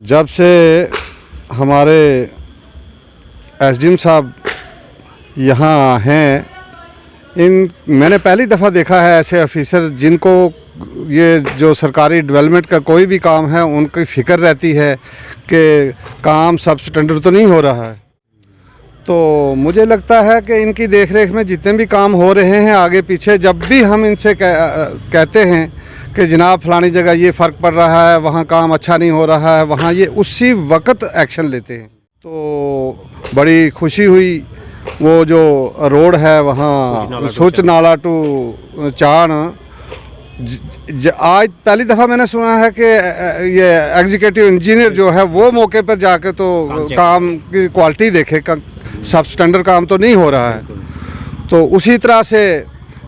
जब से हमारे एसडीएम साहब यहाँ हैं, मैंने पहली दफ़ा देखा है ऐसे ऑफिसर जिनको ये जो सरकारी डेवलपमेंट का कोई भी काम है उनकी फ़िक्र रहती है कि काम सब स्टैंडर्ड तो नहीं हो रहा है। तो मुझे लगता है कि इनकी देखरेख में जितने भी काम हो रहे हैं आगे पीछे, जब भी हम इनसे कहते हैं कि जनाब फ़लानी जगह ये फ़र्क पड़ रहा है, वहाँ काम अच्छा नहीं हो रहा है, वहाँ ये उसी वक्त एक्शन लेते हैं। तो बड़ी खुशी हुई, वो जो रोड है वहाँ सूच नाला टू चाण, आज पहली दफ़ा मैंने सुना है कि ये एग्जीक्यूटिव इंजीनियर जो है वो मौके पर जाके तो काम की क्वालिटी देखे, सब स्टैंडर्ड काम तो नहीं हो रहा है। तो उसी तरह से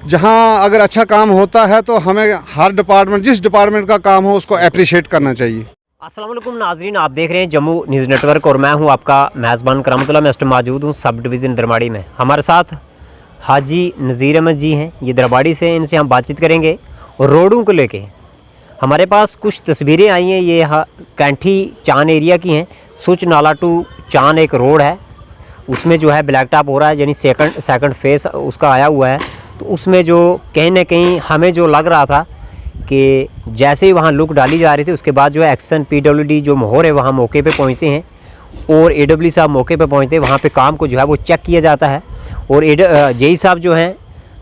जहाँ अगर अच्छा काम होता है तो हमें हर डिपार्टमेंट, जिस डिपार्टमेंट का काम हो उसको अप्रिशिएट करना चाहिए। अस्सलाम वालेकुम नाजरीन, आप देख रहे हैं जम्मू न्यूज़ नेटवर्क और मैं हूं आपका मेज़बान करामतुल्लाह। मैं इस मौजूद हूं सब डिवीज़न दरबाड़ी में। हमारे साथ हाजी नज़ीर अहमद जी हैं, ये दरबाड़ी से, इनसे हम बातचीत करेंगे और रोडों को लेके। हमारे पास कुछ तस्वीरें आई हैं, ये कैंठी चान एरिया की हैं। सूच नाला टू चान एक रोड है, उसमें जो है ब्लैक टॉप हो रहा है, यानी सेकंड फेस उसका आया हुआ है। तो उसमें जो कहीं ना कहीं हमें जो लग रहा था कि जैसे ही वहाँ लुक डाली जा रही थी, उसके बाद जो है एक्शन PWD जो मोहर है वहाँ मौके पे पहुँचते हैं और AW साहब मौके पे पहुँचते हैं। वहाँ पे काम को जो है वो चेक किया जाता है और JE साहब जो हैं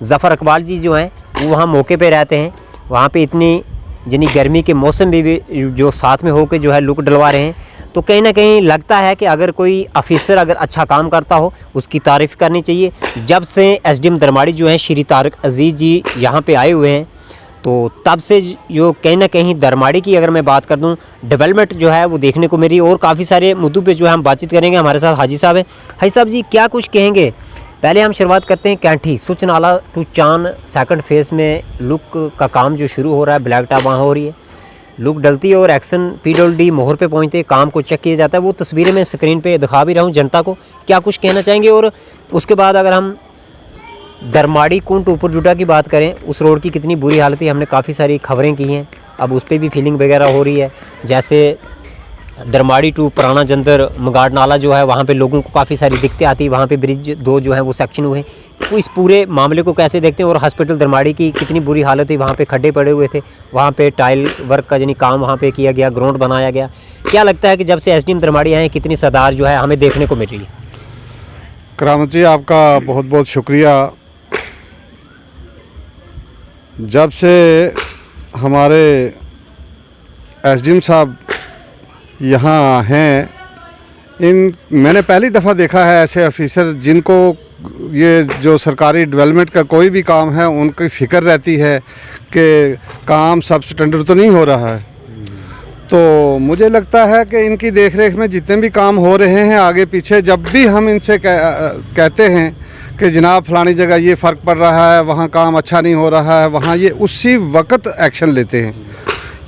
ज़फ़र इकबाल जी जो हैं वो वहाँ मौके पे रहते हैं। वहाँ पे इतनी यानी गर्मी के मौसम में भी जो साथ में होकर जो है लुक डलवा रहे हैं। तो कहीं ना कहीं लगता है कि अगर कोई ऑफिसर अगर अच्छा काम करता हो उसकी तारीफ़ करनी चाहिए। जब से SDM दरबाड़ी जो हैं श्री तारिक अजीज़ जी यहाँ पे आए हुए हैं, तो तब से जो कहीं ना कहीं दरबाड़ी की अगर मैं बात कर दूँ, डेवलपमेंट जो है वो देखने को मेरी, और काफ़ी सारे मुद्दों पे जो है हम बातचीत करेंगे। हमारे साथ हाजी साहब हैं। हाजी साहब जी, क्या कुछ कहेंगे? पहले हम शुरुआत करते हैं कैंठी सूच नाला टू चान सेकंड फेस में लुक का काम जो शुरू हो रहा है, ब्लैक टॉप वहाँ हो रही है, लुक डलती है और एक्शन PWD मोहर पे पहुँचते, काम को चेक किया जाता है। वो तस्वीरें मैं स्क्रीन पे दिखा भी रहा हूँ जनता को। क्या कुछ कहना चाहेंगे? और उसके बाद अगर हम दरबाड़ी कुंट ऊपर जुटा की बात करें, उस रोड की कितनी बुरी हालत है, हमने काफ़ी सारी खबरें की हैं, अब उस पर भी फीलिंग वगैरह हो रही है। जैसे दरबाड़ी टू पुराना जंदर मगाड़ नाला जो है, वहाँ पे लोगों को काफ़ी सारी दिक्कतें आती है। वहाँ पे ब्रिज 2 जो है वो सेक्शन हुए। तो इस पूरे मामले को कैसे देखते हैं? और हॉस्पिटल दरबाड़ी की कितनी बुरी हालत है, वहाँ पे खड्डे पड़े हुए थे, वहाँ पे टाइल वर्क का यानी काम वहाँ पे किया गया, ग्राउंड बनाया गया। क्या लगता है कि जब से SDM दरबाड़ी आए कितनी सदार जो है हमें देखने को मिल रही है? करामत जी, आपका बहुत बहुत शुक्रिया। जब से हमारे SDM साहब यहाँ हैं, मैंने पहली दफ़ा देखा है ऐसे ऑफिसर जिनको ये जो सरकारी डेवलपमेंट का कोई भी काम है उनकी फ़िक्र रहती है कि काम सब स्टैंडर्ड तो नहीं हो रहा है। तो मुझे लगता है कि इनकी देखरेख में जितने भी काम हो रहे हैं आगे पीछे, जब भी हम इनसे कहते हैं कि जनाब फ़लानी जगह ये फ़र्क पड़ रहा है, वहाँ काम अच्छा नहीं हो रहा है, वहाँ ये उसी वक्त एक्शन लेते हैं।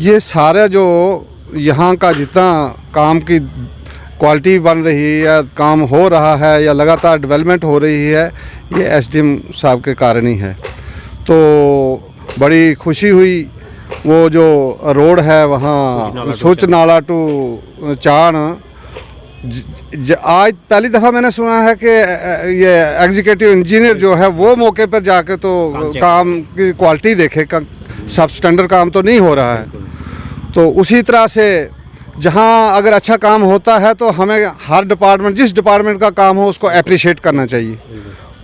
ये सारा जो यहाँ का जितना काम की क्वालिटी बन रही है या काम हो रहा है या लगातार डेवलपमेंट हो रही है, ये SDM साहब के कारण ही है। तो बड़ी खुशी हुई, वो जो रोड है वहाँ सूच नाला टू चाण, आज पहली दफ़ा मैंने सुना है कि ये एग्जीक्यूटिव इंजीनियर जो है वो मौके पर जाके तो काम की क्वालिटी देखे, सब स्टैंडर्ड काम तो नहीं हो रहा है। तो उसी तरह से जहाँ अगर अच्छा काम होता है तो हमें हर डिपार्टमेंट, जिस डिपार्टमेंट का काम हो उसको अप्रिशिएट करना चाहिए,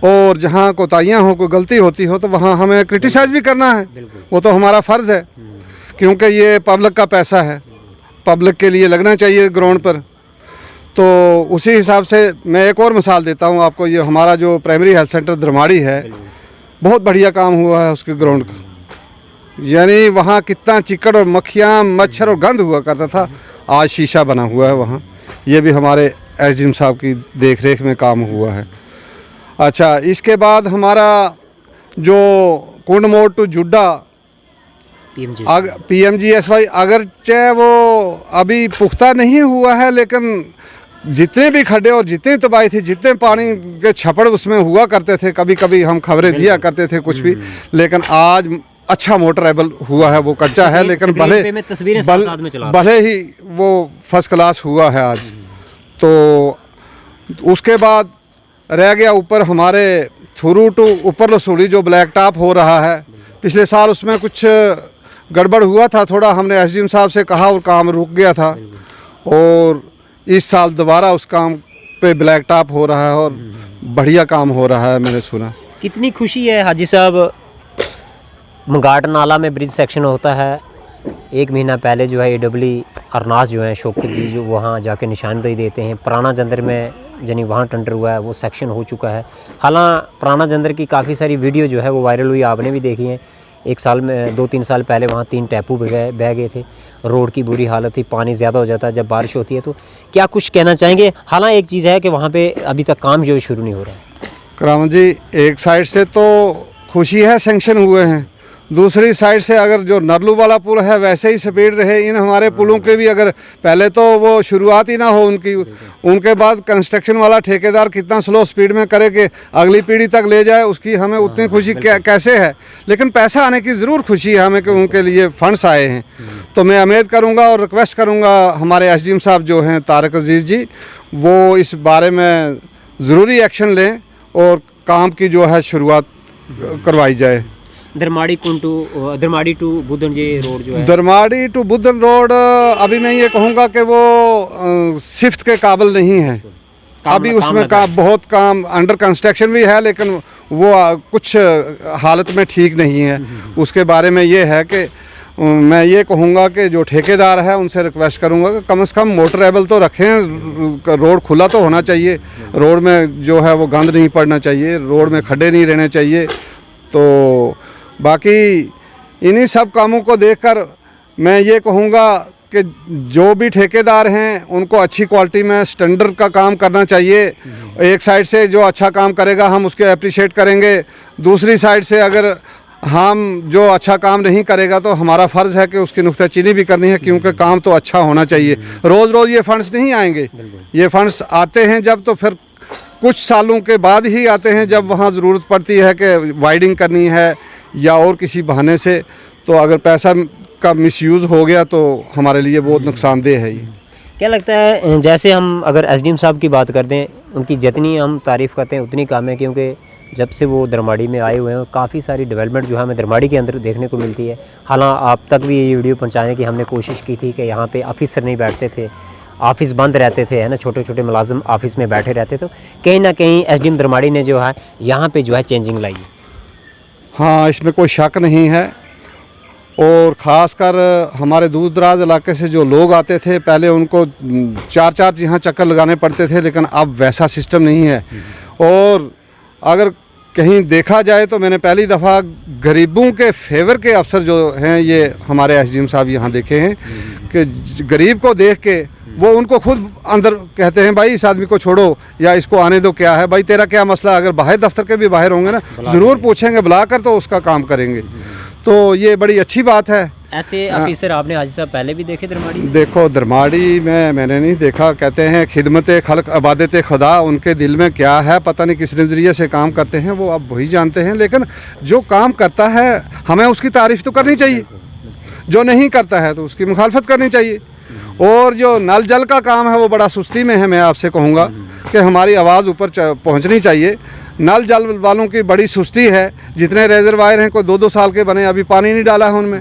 और जहाँ कोताहियाँ हो, कोई गलती होती हो तो वहाँ हमें क्रिटिसाइज़ भी करना है, वो तो हमारा फ़र्ज़ है, क्योंकि ये पब्लिक का पैसा है, पब्लिक के लिए लगना चाहिए ग्राउंड पर। तो उसी हिसाब से मैं एक और मिसाल देता हूँ आपको। ये हमारा जो प्राइमरी हेल्थ सेंटर दरबाड़ी है, बहुत बढ़िया काम हुआ है उसके ग्राउंड का, यानी वहाँ कितना चिकड़ और मक्खियाँ, मच्छर और गंद हुआ करता था, आज शीशा बना हुआ है वहाँ। ये भी हमारे SDM साहब की देखरेख में काम हुआ है। अच्छा, इसके बाद हमारा जो कुंड मोड़ टू जुड्डा PMGSY, अगरचे वो अभी पुख्ता नहीं हुआ है, लेकिन जितने भी खड्डे और जितनी तबाही थी, जितने पानी के छपड़ उसमें हुआ करते थे, कभी कभी हम खबरें दिया करते थे कुछ भी, लेकिन आज अच्छा मोटरेबल हुआ है, वो कच्चा है लेकिन स्क्रीन पे मैं तस्वीरें साथ में चला भले ही वो फर्स्ट क्लास हुआ है आज। तो उसके बाद रह गया ऊपर हमारे थ्रू टू ऊपर रसूली जो ब्लैक टॉप हो रहा है। पिछले साल उसमें कुछ गड़बड़ हुआ था थोड़ा, हमने एसडीएम साहब से कहा और काम रुक गया था, और इस साल दोबारा उस काम पे ब्लैक टॉप हो रहा है और बढ़िया काम हो रहा है, मैंने सुना। कितनी खुशी है हाजी साहब, मंगाट नाला में ब्रिज सेक्शन होता है, 1 महीना पहले जो है AWE अरनास जो है शौकत जी जो वहाँ जाके निशानदेही देते हैं। पुराना जंदर में यानी वहाँ टेंडर हुआ है, वो सेक्शन हो चुका है। हालांकि पुराना जंदर की काफ़ी सारी वीडियो जो है वो वायरल हुई, आपने भी देखी है। 1 साल में 2-3 साल पहले वहाँ 3 टैपू बह गए थे, रोड की बुरी हालत थी, पानी ज़्यादा हो जाता है जब बारिश होती है। तो क्या कुछ कहना चाहेंगे? हालांकि एक चीज़ है कि वहाँ पे अभी तक काम जो शुरू नहीं हो रहा है। करामत जी, एक साइड से तो खुशी है सैंक्शन हुए हैं, दूसरी साइड से अगर जो नरलू वाला पुल है वैसे ही स्पीड रहे इन हमारे पुलों के भी, अगर पहले तो वो शुरुआत ही ना हो उनकी, उनके बाद कंस्ट्रक्शन वाला ठेकेदार कितना स्लो स्पीड में करे कि अगली पीढ़ी तक ले जाए, उसकी हमें उतनी खुशी कैसे है। लेकिन पैसा आने की ज़रूर खुशी है हमें कि उनके लिए फंड्स आए हैं। तो मैं उम्मीद करूँगा और रिक्वेस्ट करूँगा हमारे एसडीएम साहब जो हैं तारिक अजीज़ जी, वो इस बारे में ज़रूरी एक्शन लें और काम की जो है शुरुआत करवाई जाए। दरमाड़ी टू बुधन ये रोड जो है, दरमाड़ी टू बुधन रोड अभी मैं ये कहूँगा कि वो शिफ्ट के काबिल नहीं है अभी, उसमें बहुत काम अंडर कंस्ट्रक्शन भी है लेकिन वो कुछ हालत में ठीक नहीं है। उसके बारे में ये है कि मैं ये कहूँगा कि जो ठेकेदार है उनसे रिक्वेस्ट करूँगा कि कम से कम मोटरेबल तो रखें, रोड खुला तो होना चाहिए, रोड में जो है वो गंद नहीं पड़ना चाहिए, रोड में खड्डे नहीं रहने चाहिए। तो बाकी इन्हीं सब कामों को देखकर मैं ये कहूँगा कि जो भी ठेकेदार हैं उनको अच्छी क्वालिटी में स्टैंडर्ड का काम करना चाहिए। एक साइड से जो अच्छा काम करेगा हम उसके अप्रिशिएट करेंगे, दूसरी साइड से अगर हम जो अच्छा काम नहीं करेगा तो हमारा फ़र्ज़ है कि उसकी नुक्ताचीनी भी करनी है, क्योंकि काम तो अच्छा होना चाहिए। रोज़ रोज़ ये फंड्स नहीं आएंगे, ये फंड्स आते हैं जब तो फिर कुछ सालों के बाद ही आते हैं जब वहाँ ज़रूरत पड़ती है कि वाइडिंग करनी है या और किसी बहाने से। तो अगर पैसा का मिसयूज़ हो गया तो हमारे लिए बहुत नुकसानदेह है। ये क्या लगता है, जैसे हम अगर एसडीएम साहब की बात करते हैं, उनकी जितनी हम तारीफ़ करते हैं उतनी कम है, क्योंकि जब से वो दरमाड़ी में आए हुए हैं काफ़ी सारी डेवलपमेंट जो है हमें दरमाड़ी के अंदर देखने को मिलती है। हालांकि आप तक भी ये वीडियो पहुंचाने की हमने कोशिश की थी कि यहाँ पे ऑफिसर नहीं बैठते थे, ऑफिस बंद रहते थे, है ना, छोटे छोटे मुलाजिम ऑफिस में बैठे रहते, तो कहीं ना कहीं एसडीएम दरमाड़ी ने जो है यहाँ पे जो है चेंजिंग लाई है। हाँ, इसमें कोई शक नहीं है। और ख़ासकर हमारे दूर दराज इलाके से जो लोग आते थे पहले उनको 4-4 यहाँ चक्कर लगाने पड़ते थे, लेकिन अब वैसा सिस्टम नहीं है। और अगर कहीं देखा जाए तो मैंने पहली दफ़ा गरीबों के फेवर के अफसर जो हैं ये हमारे एसडीएम साहब यहाँ देखे हैं कि गरीब को देख के वो उनको खुद अंदर कहते हैं भाई इस आदमी को छोड़ो या इसको आने दो, क्या है भाई तेरा क्या मसला। अगर बाहर दफ्तर के भी बाहर होंगे ना ज़रूर पूछेंगे, बुलाकर तो उसका काम करेंगे। तो ये बड़ी अच्छी बात है। ऐसे ऑफिसर आपने हाजी साहब पहले भी देखे दरमाड़ी? देखो दरमाड़ी में मैंने नहीं देखा, कहते हैं खिदमत खल्क अबादत खुदा, उनके दिल में क्या है पता नहीं, किस नज़रिए से काम करते हैं वो अब वही जानते हैं। लेकिन जो काम करता है हमें उसकी तारीफ़ तो करनी चाहिए, जो नहीं करता है तो उसकी मुखालफत करनी चाहिए। और जो नल जल का काम है वो बड़ा सुस्ती में है। मैं आपसे कहूँगा कि हमारी आवाज़ ऊपर पहुँचनी चाहिए। नल जल वालों की बड़ी सुस्ती है, जितने रेजरवायर हैं कोई 2-2 साल के बने, अभी पानी नहीं डाला है उनमें,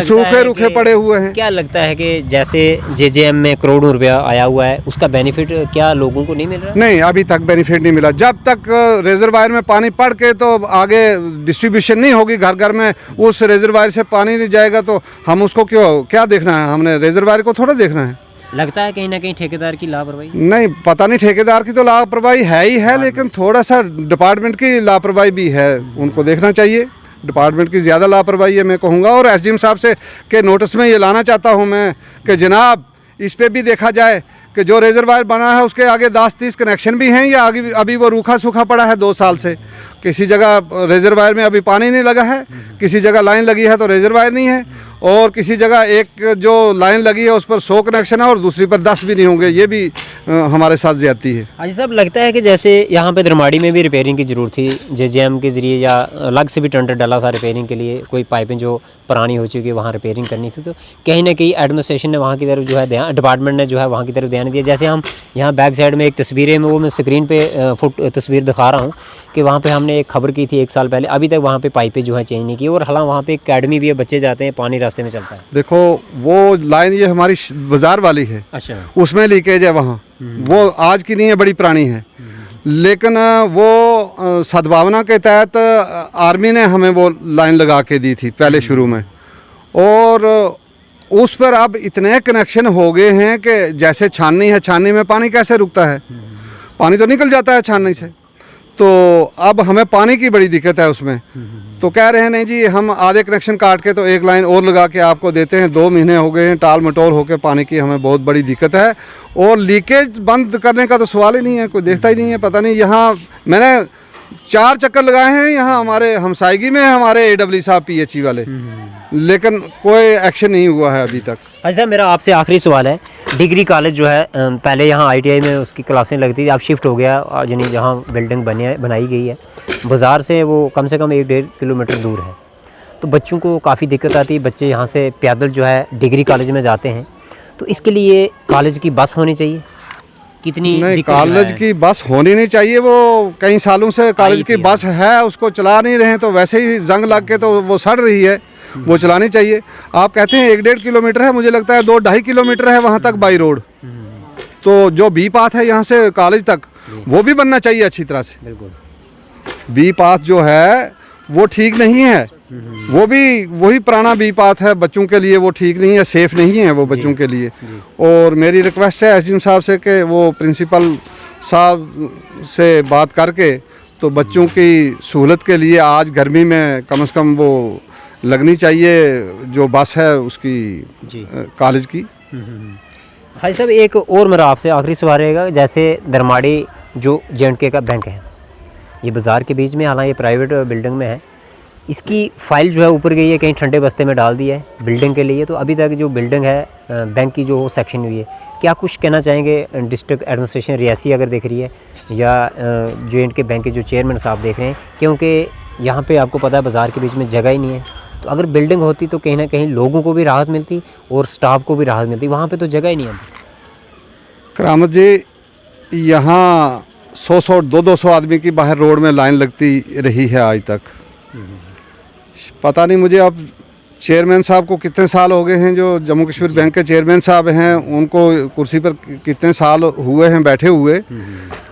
सूखे रूखे पड़े हुए हैं। क्या लगता है कि जैसे जेजेएम में करोड़ों रुपया आया हुआ है उसका बेनिफिट क्या लोगों को नहीं मिल रहा? नहीं, अभी तक बेनिफिट नहीं मिला। जब तक रेजरवायर में पानी पड़ के तो आगे डिस्ट्रीब्यूशन नहीं होगी घर घर में, उस रेजरवायर से पानी नहीं जाएगा तो हम उसको क्या देखना है, हमने रेजरवायर को थोड़ा देखना है। लगता है कहीं ना कहीं ठेकेदार की लापरवाही? नहीं, पता नहीं, ठेकेदार की तो लापरवाही है ही है, लेकिन थोड़ा सा डिपार्टमेंट की लापरवाही भी है, उनको देखना चाहिए। डिपार्टमेंट की ज़्यादा लापरवाही है मैं कहूँगा। और एसडीएम साहब से के नोटिस में ये लाना चाहता हूँ मैं कि जनाब इस पे भी देखा जाए कि जो रेजरवायर बना है उसके आगे 10-30 कनेक्शन भी हैं या आगे अभी वो रूखा सूखा पड़ा है 2 साल से। किसी जगह रेजरवायर में अभी पानी नहीं लगा है, किसी जगह लाइन लगी है तो रेजरवायर नहीं है। और किसी जगह एक जो लाइन लगी है उस पर 100 कनेक्शन है और दूसरी पर 10 भी नहीं होंगे, ये भी हमारे साथ ज्यादती है। हाजी साहब, लगता है कि जैसे यहाँ पे दरमाड़ी में भी रिपेयरिंग की ज़रूरत थी, जेजेएम के ज़रिए या अलग से भी टेंडर डाला था रिपेयरिंग के लिए, कोई पाइपें जो पुरानी हो चुकी है वहाँ रिपेयरिंग करनी थी, तो कहीं ना कहीं एडमिनिस्ट्रेशन ने वहाँ की तरफ जो है ध्यान, डिपार्टमेंट ने जो है वहाँ की तरफ ध्यान दिया। जैसे हम यहाँ बैक साइड में एक तस्वीरें में वो मैं स्क्रीन पर फुट तस्वीर दिखा रहा हूँ कि वहाँ पर हमने एक खबर की थी 1 साल पहले, अभी तक वहाँ पर पाइपें जो है चेंज नहीं की, और हालांकि वहाँ पर अकेडमी भी है, बच्चे जाते हैं, पानी रास्ते में चलता है। देखो वो लाइन ये हमारी बाजार वाली है, अच्छा, उसमें लीकेज है वहाँ, वो आज की नहीं है, बड़ी पुरानी है, लेकिन वो सद्भावना के तहत आर्मी ने हमें वो लाइन लगा के दी थी पहले शुरू में, और उस पर अब इतने कनेक्शन हो गए हैं कि जैसे छाननी है, छाननी में पानी कैसे रुकता है, पानी तो निकल जाता है छाननी से, तो अब हमें पानी की बड़ी दिक्कत है उसमें। तो कह रहे हैं नहीं जी हम आधे कनेक्शन काट के तो एक लाइन और लगा के आपको देते हैं, 2 महीने हो गए हैं, टाल मटोल होकर पानी की हमें बहुत बड़ी दिक्कत है, और लीकेज बंद करने का तो सवाल ही नहीं है, कोई देखता ही नहीं है। पता नहीं, यहाँ मैंने 4 चक्कर लगाए हैं, यहाँ हमारे हमसायगी में हमारे AW साहब PHE वाले, लेकिन कोई एक्शन नहीं हुआ है अभी तक। अच्छा, मेरा आपसे आखिरी सवाल है, डिग्री कॉलेज जो है पहले यहाँ ITI में उसकी क्लासें लगती थी, अब शिफ्ट हो गया, यानी जहाँ बिल्डिंग बनाई गई है बाज़ार से वो कम से कम 1-1.5 किलोमीटर दूर है, तो बच्चों को काफ़ी दिक्कत आती है, बच्चे यहाँ से पैदल जो है डिग्री कॉलेज में जाते हैं, तो इसके लिए कॉलेज की बस होनी चाहिए। कितनी नहीं, कॉलेज की बस होनी नहीं चाहिए, वो कई सालों से कॉलेज की बस है, उसको चला नहीं रहे, तो वैसे ही जंग लग के तो वो सड़ रही है, वो चलानी चाहिए। आप कहते हैं 1-1.5 किलोमीटर है, मुझे लगता है 2-2.5 किलोमीटर है वहाँ तक बाई रोड, तो जो बी पाथ है यहाँ से कॉलेज तक वो भी बनना चाहिए अच्छी तरह से। बिल्कुल, बी पाथ जो है वो ठीक नहीं है, वो भी वही पुराना बी पाथ है, बच्चों के लिए वो ठीक नहीं है, सेफ़ नहीं है वो बच्चों के लिए। और मेरी रिक्वेस्ट है SDM साहब से कि वो प्रिंसिपल साहब से बात करके तो बच्चों की सहूलत के लिए आज गर्मी में कम से कम वो लगनी चाहिए जो बस है उसकी कॉलेज की। भाई साहब, एक और मेरा आपसे आखिरी सवाल रहेगा, जैसे दरमाड़ी जो J&K का बैंक है, ये बाज़ार के बीच में, हालांकि ये प्राइवेट बिल्डिंग में है, इसकी फ़ाइल जो है ऊपर गई है, कहीं ठंडे बस्ते में डाल दिया है बिल्डिंग के लिए, तो अभी तक जो बिल्डिंग है बैंक की जो सेक्शन हुई है, क्या कुछ कहना चाहेंगे डिस्ट्रिक्ट एडमिनिस्ट्रेशन रियासी अगर देख रही है, या J&K बैंक के जो चेयरमैन साहब देख रहे हैं, क्योंकि यहाँ पे आपको पता है बाज़ार के बीच में जगह ही नहीं है, तो अगर बिल्डिंग होती तो कहीं ना कहीं लोगों को भी राहत मिलती और स्टाफ को भी राहत मिलती, वहाँ पे तो जगह ही नहीं आती। करामत जी, यहाँ 100-200 आदमी की बाहर रोड में लाइन लगती रही है आज तक। पता नहीं मुझे अब चेयरमैन साहब को कितने साल हो गए हैं, जो जम्मू कश्मीर बैंक के चेयरमैन साहब हैं, उनको कुर्सी पर कितने साल हुए हैं बैठे हुए,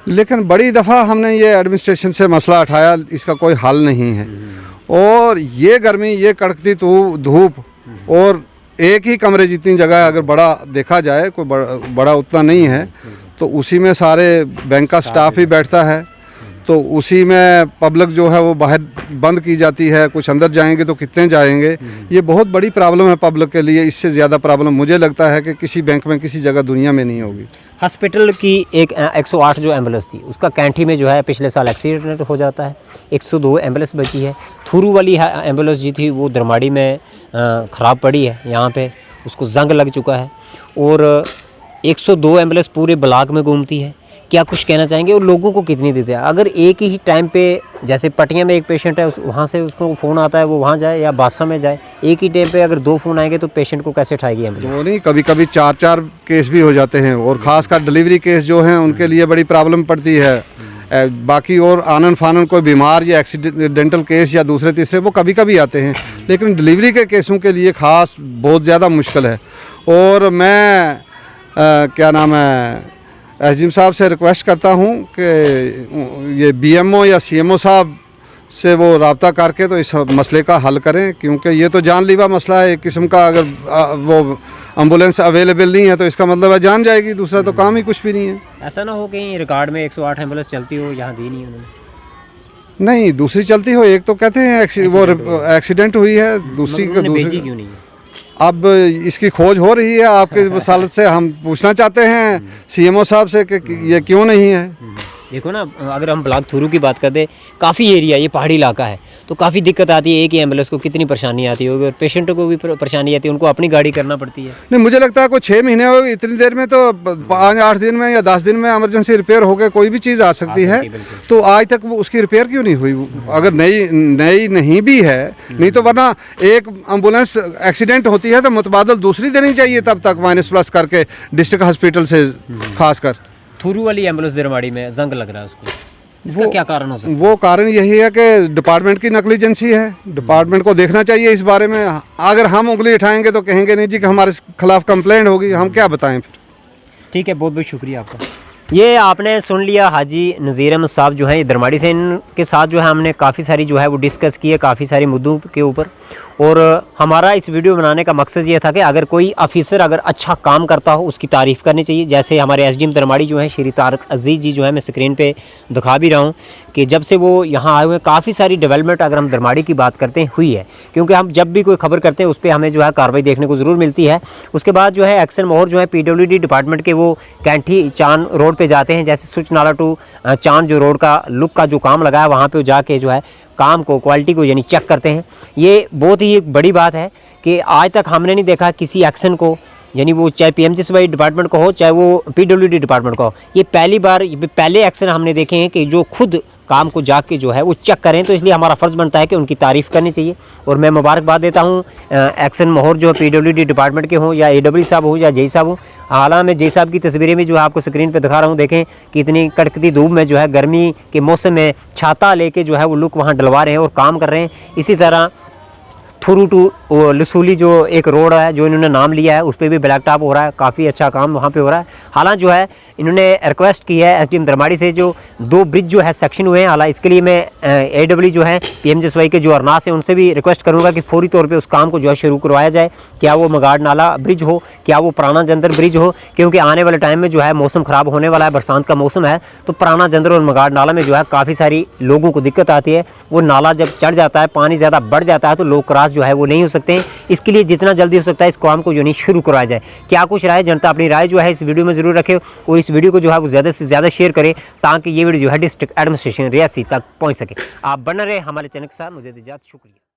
लेकिन बड़ी दफ़ा हमने ये एडमिनिस्ट्रेशन से मसला उठाया, इसका कोई हल नहीं है। और ये गर्मी, ये कड़कती धूप, और एक ही कमरे जितनी जगह अगर बड़ा देखा जाए, कोई बड़ा उतना नहीं है, तो उसी में सारे बैंक का स्टाफ ही बैठता है, तो उसी में पब्लिक जो है वो बाहर बंद की जाती है, कुछ अंदर जाएंगे तो कितने जाएंगे, ये बहुत बड़ी प्रॉब्लम है पब्लिक के लिए। इससे ज़्यादा प्रॉब्लम मुझे लगता है कि किसी बैंक में किसी जगह दुनिया में नहीं होगी। हॉस्पिटल की एक 108 जो एम्बुलेंस थी, उसका कैंठी में जो है पिछले साल एक्सीडेंट हो जाता है, 102 एम्बुलेंस बची है। थुरू वाली एम्बुलेंस जी थी वो दरमाड़ी में ख़राब पड़ी है, यहाँ पे उसको जंग लग चुका है, और 102 एम्बुलेंस पूरे ब्लॉक में घूमती है। क्या कुछ कहना चाहेंगे, और लोगों को कितनी देते हैं? अगर एक ही टाइम पे, जैसे पटिया में एक पेशेंट है, वहाँ से उसको फ़ोन आता है, वो वहाँ जाए या बादशाह में जाए, एक ही टाइम पे अगर 2 फ़ोन आएंगे तो पेशेंट को कैसे उठाएगी एम्बुलेंस? वो नहीं, कभी कभी 4-4 केस भी हो जाते हैं, और ख़ासकर डिलीवरी केस जो हैं उनके लिए बड़ी प्रॉब्लम पड़ती है। बाकी और आनन फानन कोई बीमार या एक्सीडेंटल केस या दूसरे तीसरे वो कभी कभी आते हैं, लेकिन डिलीवरी के केसों के लिए ख़ास बहुत ज़्यादा मुश्किल है। और मैं क्या नाम है, SDM साहब से रिक्वेस्ट करता हूँ कि ये BMO या CMO साहब से वो रब्ता करके तो इस मसले का हल करें, क्योंकि ये तो जानलेवा मसला है एक किस्म का। अगर वो एम्बुलेंस अवेलेबल नहीं है तो इसका मतलब है जान जाएगी, दूसरा तो काम ही कुछ भी नहीं है। ऐसा ना हो कहीं रिकॉर्ड में 108 एम्बुलेंस चलती हो, यहाँ दी नहीं उन्होंने। नहीं, दूसरी चलती हो, एक तो कहते हैं वो एक्सीडेंट हुई है, दूसरी क्यों नहीं है? अब इसकी खोज हो रही है, आपके वसालत से हम पूछना चाहते हैं CMO साहब से कि ये क्यों नहीं है। देखो ना, अगर हम ब्लॉक थुरू की बात करते, काफ़ी एरिया ये पहाड़ी इलाका है, तो काफ़ी दिक्कत आती है। एक ही एम्बुलेंस को कितनी परेशानी आती होगी, और पेशेंट को भी परेशानी आती है, उनको अपनी गाड़ी करना पड़ती है। नहीं, मुझे लगता है कोई 6 महीने हो गए, इतनी देर में तो 5-8 दिन में या 10 दिन में इमरजेंसी रिपेयर हो गए, कोई भी चीज़ आ सकती है। तो आज तक वो उसकी रिपेयर क्यों नहीं हुई? अगर नई नहीं भी है, नहीं तो वरना एक एम्बुलेंस एक्सीडेंट होती है तो मुतबादल दूसरी देनी चाहिए तब तक, -+ करके डिस्ट्रिक्ट हॉस्पिटल से खासकर। थुरू वाली एम्बुलेंस दरमाड़ी में जंग लग रहा है उसको, इसका क्या कारण हो सकता है? वो कारण यही है कि डिपार्टमेंट की नेग्लिजेंसी है। डिपार्टमेंट को देखना चाहिए इस बारे में। अगर हम उंगली उठाएंगे तो कहेंगे नहीं जी कि हमारे खिलाफ कंप्लेंट होगी, हम क्या बताएं फिर। ठीक है, बहुत बहुत शुक्रिया आपका। ये आपने सुन लिया हाजी नज़ीर अहमद साहब जो है ये दरमाड़ी से, इनके साथ जो है हमने काफ़ी सारी जो है वो डिस्कस की है, काफ़ी सारे मुद्दों के ऊपर। और हमारा इस वीडियो बनाने का मकसद ये था कि अगर कोई ऑफिसर अगर अच्छा काम करता हो उसकी तारीफ़ करनी चाहिए। जैसे हमारे एसडीएम दरमाड़ी जो है श्री तारक अजीज़ जी जो है, मैं स्क्रीन पे दिखा भी रहा हूँ कि जब से वो यहाँ आए हुए हैं काफ़ी सारी डेवलपमेंट अगर हम दरमाड़ी की बात करते हैं हुई है। क्योंकि हम जब भी कोई खबर करते हैं उस पर हमें जो है कार्रवाई देखने को ज़रूर मिलती है। उसके बाद जो है एक्शन मोहर जो है PWD डिपार्टमेंट के वो कैंठी चांद रोड पर जाते हैं, जैसे सुच नाला टू चांद जो रोड का लुक का जो काम लगा है वहाँ पर जाके जो है काम को, क्वालिटी को यानी चेक करते हैं। ये बहुत ही एक बड़ी बात है कि आज तक हमने नहीं देखा किसी एक्शन को, यानी वो चाहे PMGSY डिपार्टमेंट को हो चाहे वो PWD डिपार्टमेंट को हो, ये पहली बार पहले एक्शन हमने देखे हैं कि जो खुद काम को जाके जो है वो चेक करें। तो इसलिए हमारा फ़र्ज़ बनता है कि उनकी तारीफ़ करनी चाहिए। और मैं मुबारकबाद देता हूँ एक्शन मोहर जो PWD डिपार्टमेंट के हों या AW साहब हो या जय साहब हो। हालांकि मैं जय साहब की तस्वीरें भी जो है आपको स्क्रीन पे दिखा रहा हूँ, देखें कि इतनी कड़कती धूप में जो है गर्मी के मौसम में छाता लेके जो है वो लुक वहाँ डलवा रहे हैं और काम कर रहे हैं। इसी तरह थुरू टू लसूली जो एक रोड है जो इन्होंने नाम लिया है उस पर भी ब्लैक टॉप हो रहा है, काफ़ी अच्छा काम वहाँ पे हो रहा है। हालांकि जो है इन्होंने रिक्वेस्ट की है एसडीएम दरमाड़ी से, जो 2 ब्रिज जो है सेक्शन हुए हैं। हालांकि इसके लिए मैं AW जो है PMGSY के जो अरनास हैं उनसे भी रिक्वेस्ट करूँगा कि फौरी तौर पर उस काम को जो है शुरू करवाया जाए। क्या वो मगाड़ नाला ब्रिज हो, क्या वो पुराना जंदर ब्रिज हो, क्योंकि आने वाले टाइम में जो है मौसम ख़राब होने वाला है, बरसात का मौसम है, तो पुराना जंदर और मगाड़ नाला में जो है काफ़ी सारी लोगों को दिक्कत आती है। वो नाला जब चढ़ जाता है, पानी ज़्यादा बढ़ जाता है तो लोग क्रॉस जो है वो नहीं हो सकते हैं। इसके लिए जितना जल्दी हो सकता है इस काम को जो नहीं शुरू करवाया जाए। क्या कुछ राय जनता अपनी राय जो है इस वीडियो में ज़रूर रखे और इस वीडियो को जो है वो ज़्यादा से ज़्यादा शेयर करें ताकि ये वीडियो जो है डिस्ट्रिक्ट एडमिनिस्ट्रेशन रियासी तक पहुँच सके। आप बने रहे हमारे चैनल के साथ। मुझे इजाज़त, शुक्रिया।